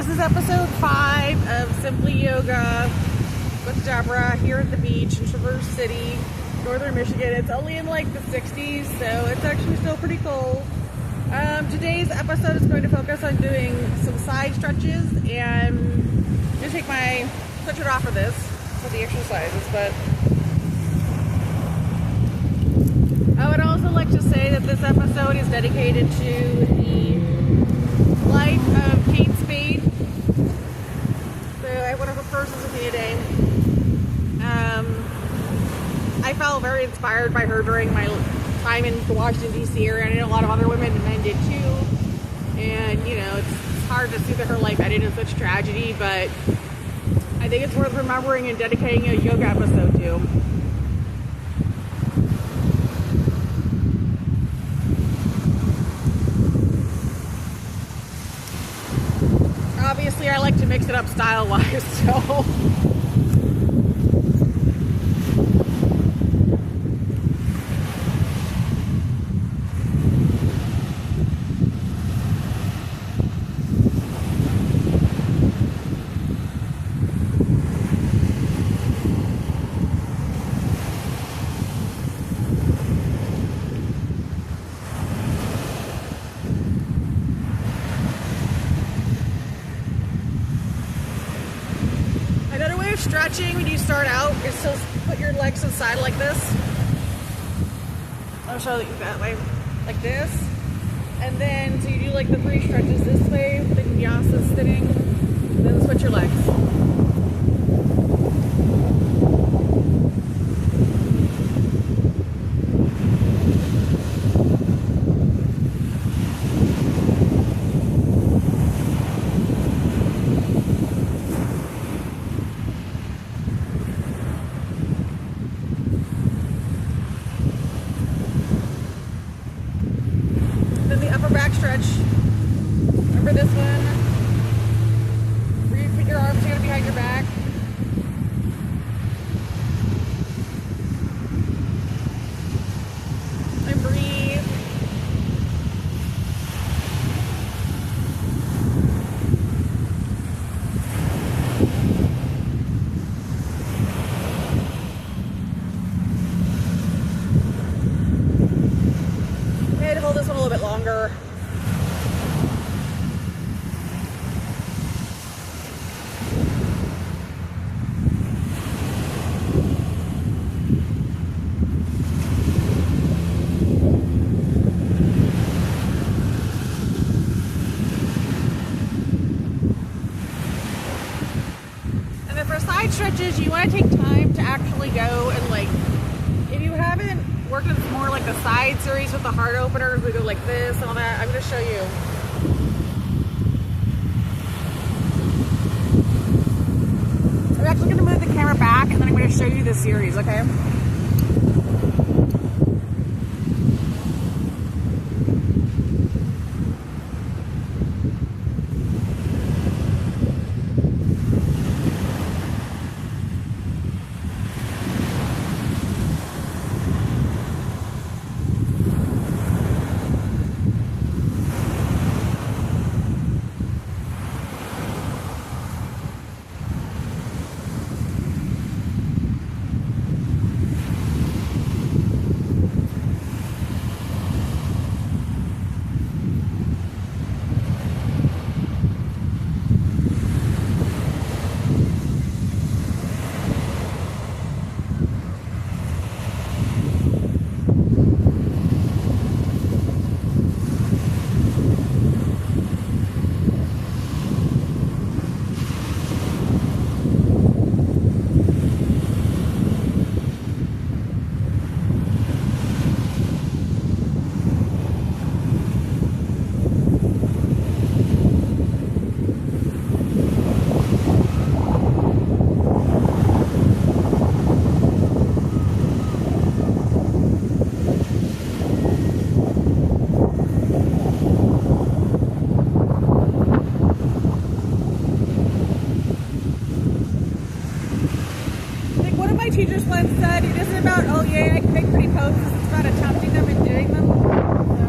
This is episode 5 of Simply Yoga with Deborah here at the beach in Traverse City, northern Michigan. It's only in like the 60s, so it's actually still pretty cold. Today's episode is going to focus on doing some side stretches, and I'm going to take my sweatshirt off for this, for the exercises, but I would also like to say that this episode is dedicated to the life of Spade. So I have one of her persons with me today. I felt very inspired by her during my time in the Washington, D.C. area, and I know a lot of other women and men did too. And, you know, it's hard to see that her life ended in such tragedy, but I think it's worth remembering and dedicating a yoga episode to. Obviously, I like to mix it up style-wise, so... Stretching when you start out is to put your legs to the side like this. I'll show you that way, like this. And then, so you do like the 3 stretches this way, the vinyasa sitting, and then switch your legs. Back stretch. Remember this one? Where you put your arms together behind your back. And breathe. And hold this one a little bit longer. Side stretches, you want to take time to actually go and, like, if you haven't worked with more like the side series with the heart openers, we go like this and all that. I'm going to show you. I'm actually going to move the camera back and then I'm going to show you this series, okay? teachers once said, it isn't about, oh yeah, I can make pretty poses, it's about attempting them and doing them. So.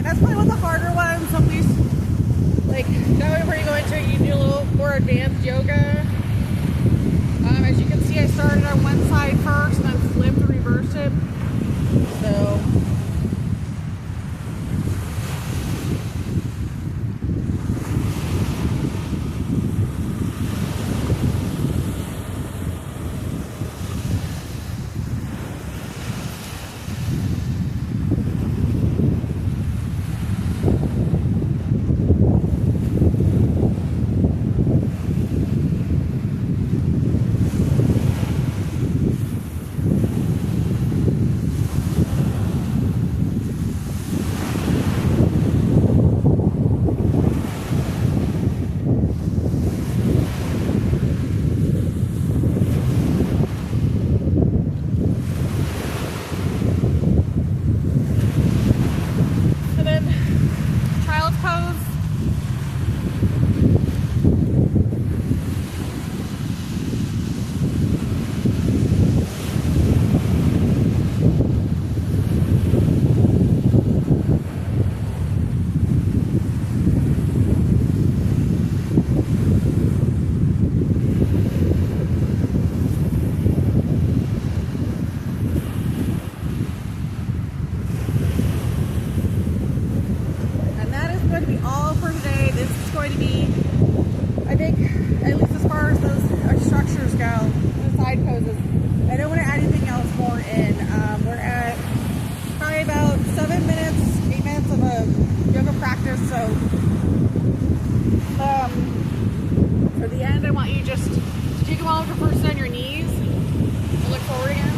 That's probably one of the harder ones. Some of these, like that way where you go into it, you do a little more advanced yoga. As you can see, I started on one side first and then flipped and reversed it. So for the end, I want you just to take a while to first on your knees and look forward again.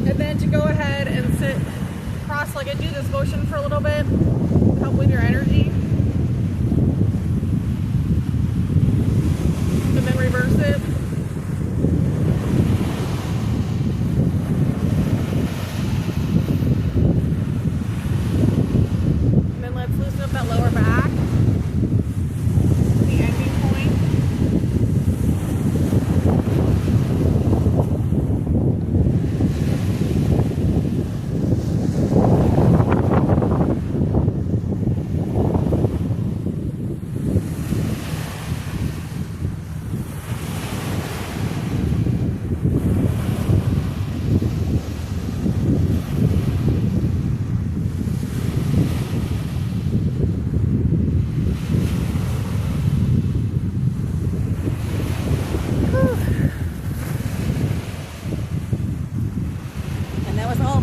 And then to go ahead and sit cross-legged, do this motion for a little bit, help with your energy. And then reverse it. That lower back, the ending point.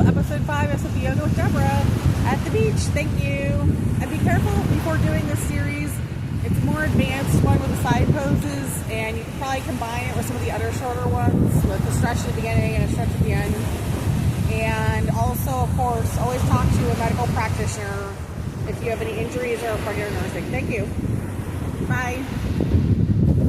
Episode 5 of Simple Yoga with Deborah at the beach. Thank you. And be careful before doing this series. It's a more advanced one with the side poses, and you can probably combine it with some of the other shorter ones with a stretch at the beginning and a stretch at the end. And also, of course, always talk to a medical practitioner if you have any injuries or if you're nursing. Thank you. Bye.